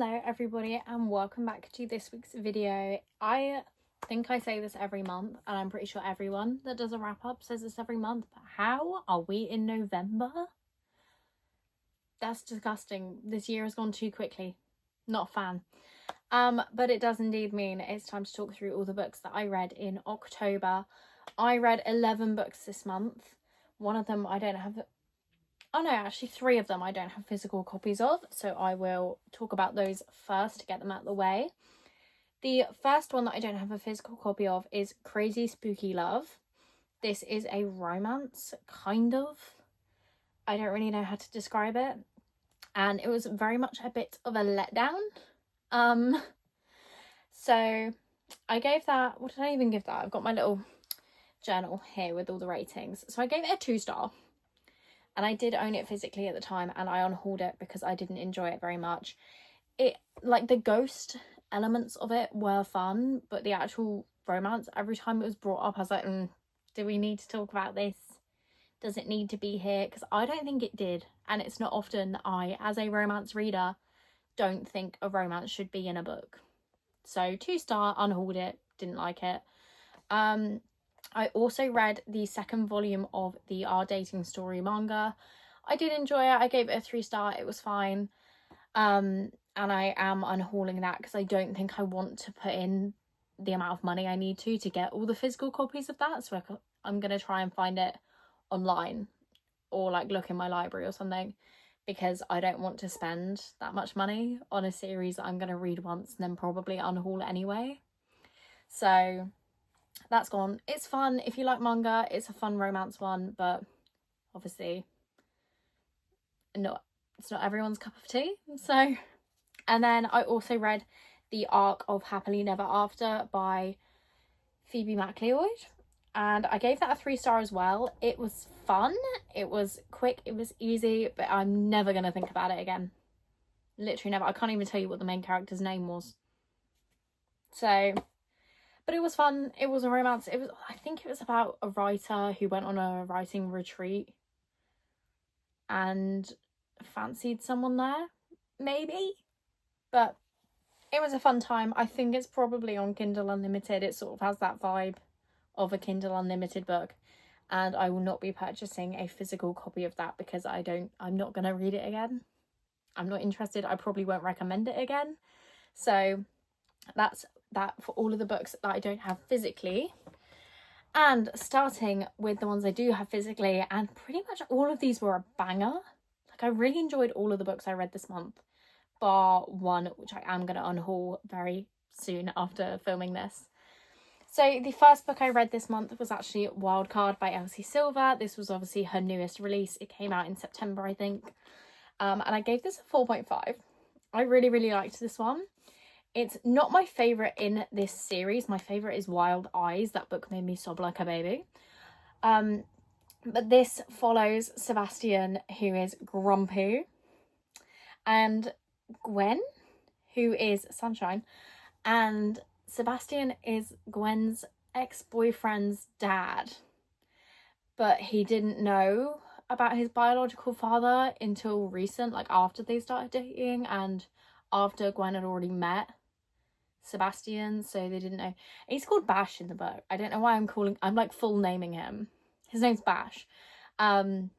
Hello everybody and welcome back to this week's video. I think I say this every month and I'm pretty sure everyone that does a wrap up says this every month, but how are we in November? That's disgusting. This year has gone too quickly. Not a fan. But it does indeed mean it's time to talk through all the books that I read in October. I read 11 books this month. One of them I don't have... Oh no, actually 3 of them I don't have physical copies of, so I will talk about those first to get them out of the way. The first one that I don't have a physical copy of is Crazy Spooky Love. This is a romance, kind of. I don't really know how to describe it. And it was very much a bit of a letdown. So I gave that, what did I even give that? I've got my little journal here with all the ratings. So I gave it a 2-star. And I did own it physically at the time and I unhauled it because I didn't enjoy it very much. It, like, the ghost elements of it were fun, but the actual romance, every time it was brought up, I was like, do we need to talk about this? Does it need to be here? Because I don't think it did. And it's not often I, as a romance reader, don't think a romance should be in a book. So 2-star, unhauled it, didn't like it. I also read the second volume of the Our Dating Story manga. I did enjoy it. I gave it a 3-star. It was fine. And I am unhauling that because I don't think I want to put in the amount of money I need to get all the physical copies of that. So I'm going to try and find it online or like look in my library or something, because I don't want to spend that much money on a series that I'm going to read once and then probably unhaul anyway. So that's gone. It's fun. If you like manga, it's a fun romance one, but obviously it's not everyone's cup of tea. So, and then I also read The Arc of Happily Never After by Phoebe McLeod, and I gave that a 3-star as well. It was fun, it was quick, it was easy, but I'm never gonna think about it again. Literally never. I can't even tell you what the main character's name was. So, but it was fun. It was a romance. I think it was about a writer who went on a writing retreat and fancied someone there, maybe. But it was a fun time. I think it's probably on Kindle Unlimited. It sort of has that vibe of a Kindle Unlimited book. And I will not be purchasing a physical copy of that because I'm not going to read it again. I'm not interested. I probably won't recommend it again. So that's that for all of the books that I don't have physically. And starting with the ones I do have physically, and pretty much all of these were a banger. Like, I really enjoyed all of the books I read this month, bar one, which I am going to unhaul very soon after filming this. So the first book I read this month was actually Wildcard by Elsie Silver. This was obviously her newest release. It came out in September, I think. And I gave this a 4.5. I really, really liked this one. It's not my favourite in this series. My favourite is Wild Eyes. That book made me sob like a baby. But this follows Sebastian, who is grumpy, and Gwen, who is Sunshine. And Sebastian is Gwen's ex-boyfriend's dad. But he didn't know about his biological father until recent, like after they started dating and after Gwen had already met Sebastian, so they didn't know. He's called Bash in the book. I don't know why I'm like full naming him. His name's Bash. But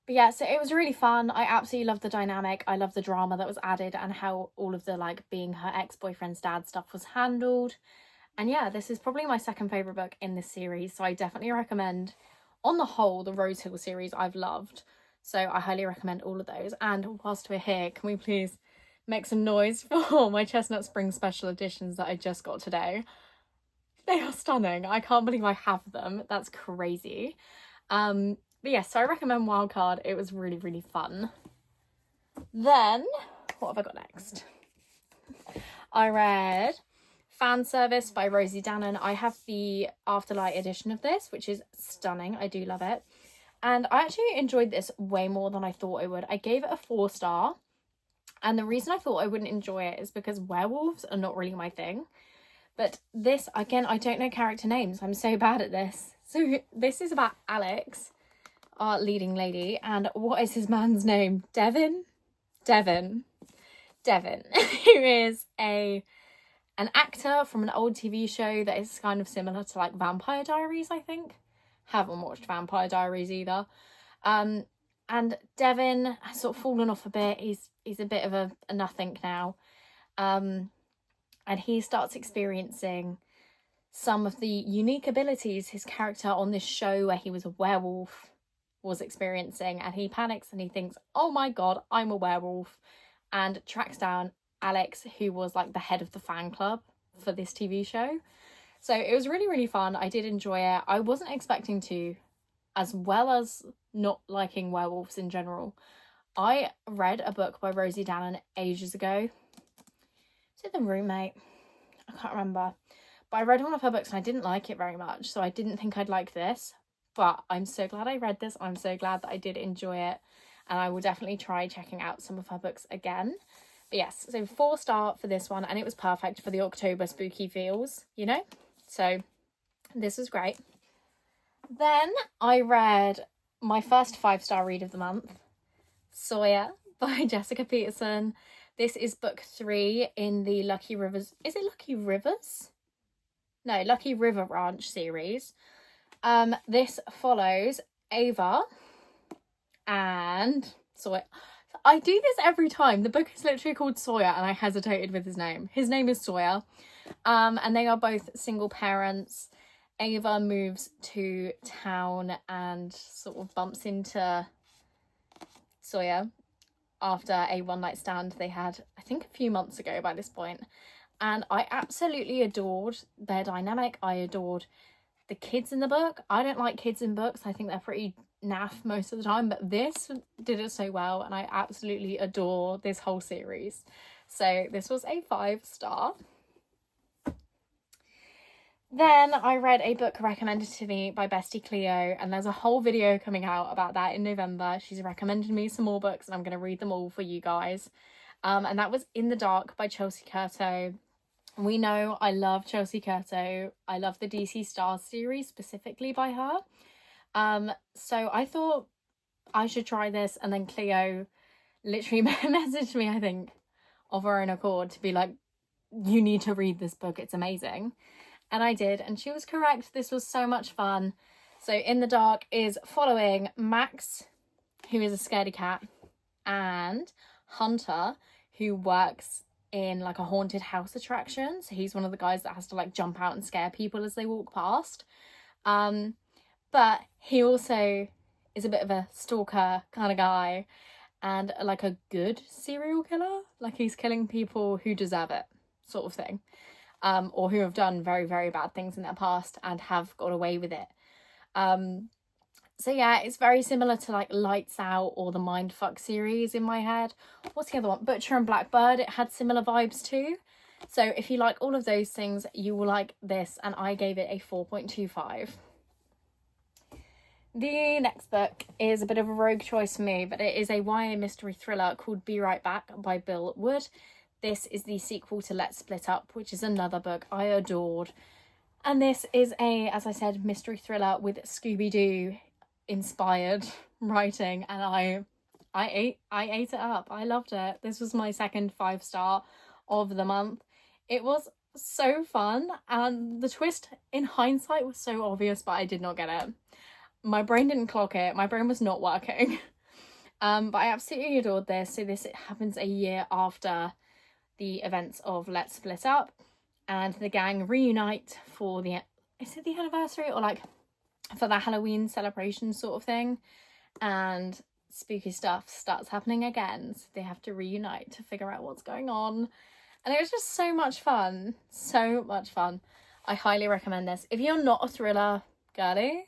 yeah, so it was really fun. I absolutely loved the dynamic. I loved the drama that was added and how all of the like being her ex-boyfriend's dad stuff was handled. And yeah, this is probably my second favourite book in this series, so I definitely recommend, on the whole, the Rose Hill series I've loved. So I highly recommend all of those. And whilst we're here, can we please make some noise for my Chestnut Spring special editions that I just got today? They are stunning. I can't believe I have them. That's crazy. But yes, so I recommend Wildcard. It was really, really fun. Then, what have I got next? I read Fan Service by Rosie Danan. I have the Afterlight edition of this, which is stunning. I do love it. And I actually enjoyed this way more than I thought I would. I gave it a 4-star. And the reason I thought I wouldn't enjoy it is because werewolves are not really my thing. But this, again, I don't know character names. I'm so bad at this. So this is about Alex, our leading lady. And what is his man's name? Devin? Devin, who is an actor from an old TV show that is kind of similar to like Vampire Diaries, I think. Haven't watched Vampire Diaries either. And Devin has sort of fallen off a bit. He's a bit of a nothing now. And he starts experiencing some of the unique abilities his character on this show where he was a werewolf was experiencing, and he panics and he thinks, oh my god, I'm a werewolf, and tracks down Alex, who was like the head of the fan club for this TV show. So it was really, really fun. I did enjoy it. I wasn't expecting to, as well as not liking werewolves in general. I read a book by Rosie Danan ages ago. Is it The Roommate? I can't remember. But I read one of her books and I didn't like it very much, so I didn't think I'd like this. But I'm so glad I read this. I'm so glad that I did enjoy it. And I will definitely try checking out some of her books again. But yes, so 4-star for this one. And it was perfect for the October spooky feels, you know? So this was great. Then I read my first 5-star read of the month, Sawyer by Jessica Peterson. This is book 3 in the Lucky Rivers. Is it Lucky Rivers? No, Lucky River Ranch series. This follows Ava and Sawyer. I do this every time. The book is literally called Sawyer and I hesitated with his name. His name is Sawyer. And they are both single parents. Ava moves to town and sort of bumps into Sawyer after a one-night stand they had, I think, a few months ago by this point. And I absolutely adored their dynamic. I adored the kids in the book. I don't like kids in books. I think they're pretty naff most of the time, but this did it so well and I absolutely adore this whole series. So this was a 5-star. Then I read a book recommended to me by Bestie Cleo, and there's a whole video coming out about that in November. She's recommended me some more books and I'm going to read them all for you guys. And that was In the Dark by Chelsea Curto. We know I love Chelsea Curto. I love the DC Stars series specifically by her. So I thought I should try this, and then Cleo literally messaged me, I think, of her own accord to be like, you need to read this book, it's amazing. And I did, and she was correct. This was so much fun. So In the Dark is following Max, who is a scaredy cat, and Hunter, who works in like a haunted house attraction. So he's one of the guys that has to like jump out and scare people as they walk past. But he also is a bit of a stalker kind of guy and like a good serial killer. Like he's killing people who deserve it, sort of thing. Or who have done very, very bad things in their past and have got away with it. So yeah, it's very similar to like Lights Out or the Mindfuck series in my head. What's the other one? Butcher and Blackbird. It had similar vibes too. So if you like all of those things, you will like this, and I gave it a 4.25. The next book is a bit of a rogue choice for me, but it is a YA mystery thriller called Be Right Back by Bill Wood. This is the sequel to Let's Split Up, which is another book I adored. And this is a, as I said, mystery thriller with Scooby-Doo inspired writing, and I ate it up. I loved it. This was my second 5-star of the month. It was so fun, and the twist in hindsight was so obvious, but I did not get it. My brain didn't clock it. My brain was not working. But I absolutely adored this. So this happens a year after the events of Let's Split Up, and the gang reunite for the, is it the anniversary or like for the Halloween celebration sort of thing, and spooky stuff starts happening again, so they have to reunite to figure out what's going on. And it was just so much fun. I highly recommend this. If you're not a thriller girly,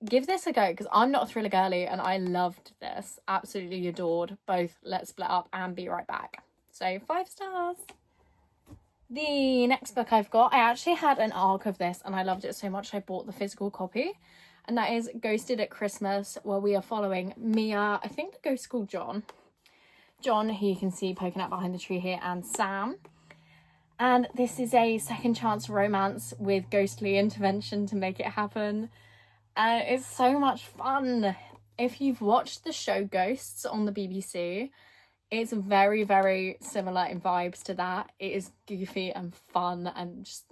give this a go, because I'm not a thriller girly and I loved this. Absolutely adored both Let's Split Up and Be Right Back. So 5 stars. The next book I've got, I actually had an ARC of this and I loved it so much I bought the physical copy. And that is Ghosted at Christmas, where we are following Mia, I think the ghost called John. John, who you can see poking out behind the tree here, and Sam. And this is a second chance romance with ghostly intervention to make it happen. And it's so much fun. If you've watched the show Ghosts on the BBC, It's very, very similar in vibes to that. It is goofy and fun and just,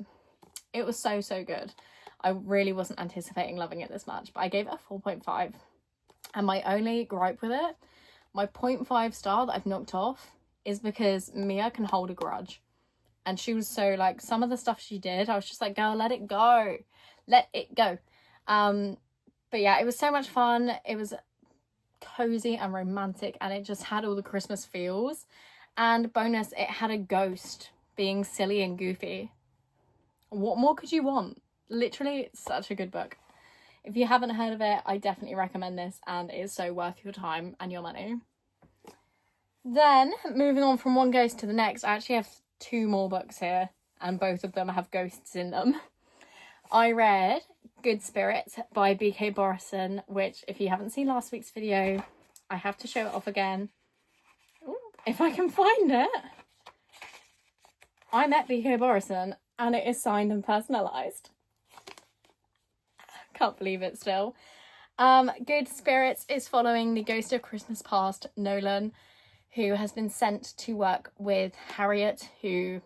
it was so, so good. I really wasn't anticipating loving it this much, but I gave it a 4.5. And my only gripe with it, my 0.5 star that I've knocked off, is because Mia can hold a grudge. And she was so, like, some of the stuff she did, I was just like, girl, let it go. Let it go. But yeah, it was so much fun. It was cozy and romantic, and it just had all the Christmas feels. And bonus, it had a ghost being silly and goofy. What more could you want? Literally, it's such a good book. If you haven't heard of it, I definitely recommend this, and it is so worth your time and your money. Then, moving on from one ghost to the next, I actually have 2 more books here, and both of them have ghosts in them. I read Good Spirits by B.K. Borison, which, if you haven't seen last week's video, I have to show it off again. Ooh, if I can find it. I met B.K. Borison, and it is signed and personalised. Can't believe it still. Good Spirits is following the ghost of Christmas past, Nolan, who has been sent to work with Harriet, who,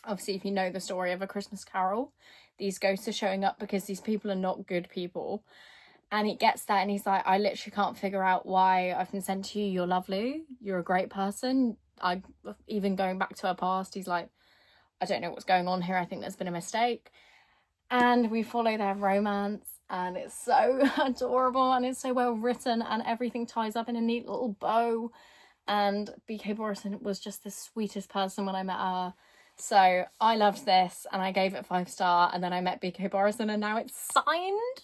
obviously, if you know the story of A Christmas Carol, these ghosts are showing up because these people are not good people. And he gets that and he's like, I literally can't figure out why I've been sent to you. You're lovely. You're a great person. Even going back to her past, he's like, I don't know what's going on here. I think there's been a mistake. And we follow their romance, and it's so adorable, and it's so well written, and everything ties up in a neat little bow. And B.K. Borison was just the sweetest person when I met her. So I loved this, and I gave it 5 star, and then I met B.K. Borison, and now it's signed.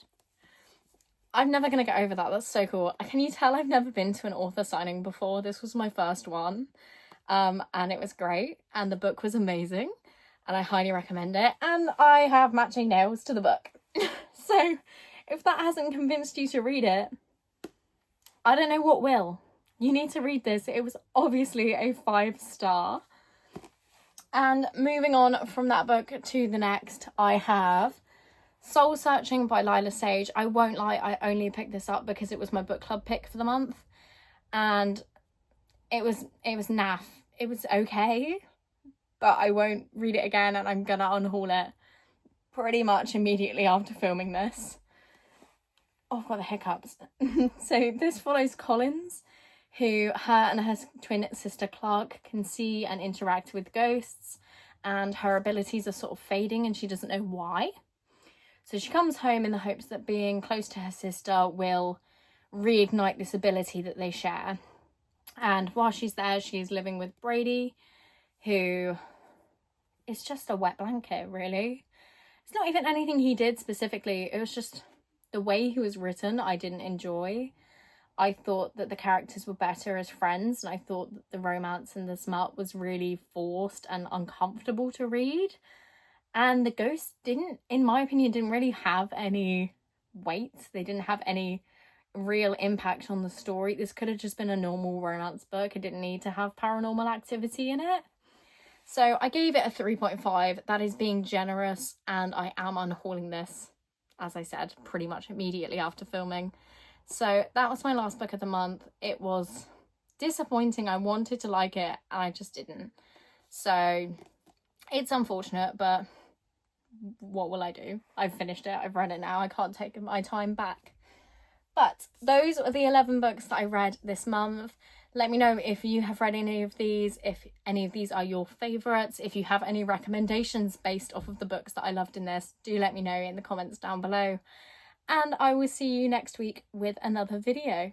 I'm never going to get over that. That's so cool. Can you tell I've never been to an author signing before? This was my first one, and it was great, and the book was amazing, and I highly recommend it. And I have matching nails to the book. So if that hasn't convinced you to read it, I don't know what will. You need to read this. It was obviously a 5 star. And moving on from that book to the next, I have Soul Searching by Lila Sage. I won't lie, I only picked this up because it was my book club pick for the month. And it was naff. It was okay, but I won't read it again, and I'm gonna unhaul it pretty much immediately after filming this. Oh, I've got the hiccups. So this follows Collins, who her and her twin sister Clark can see and interact with ghosts, and her abilities are sort of fading and she doesn't know why. So she comes home in the hopes that being close to her sister will reignite this ability that they share. And while she's there, she's living with Brady, who is just a wet blanket, really. It's not even anything he did specifically. It was just the way he was written, I didn't enjoy. I thought that the characters were better as friends, and I thought that the romance and the smut was really forced and uncomfortable to read. And the ghosts didn't, in my opinion, didn't really have any weight. They didn't have any real impact on the story. This could have just been a normal romance book. It didn't need to have paranormal activity in it. So I gave it a 3.5. That is being generous, and I am unhauling this, as I said, pretty much immediately after filming. So that was my last book of the month. It was disappointing. I wanted to like it, and I just didn't. So it's unfortunate, but what will I do? I've finished it. I've read it now. I can't take my time back. But those are the 11 books that I read this month. Let me know if you have read any of these, if any of these are your favourites. If you have any recommendations based off of the books that I loved in this, do let me know in the comments down below. And I will see you next week with another video.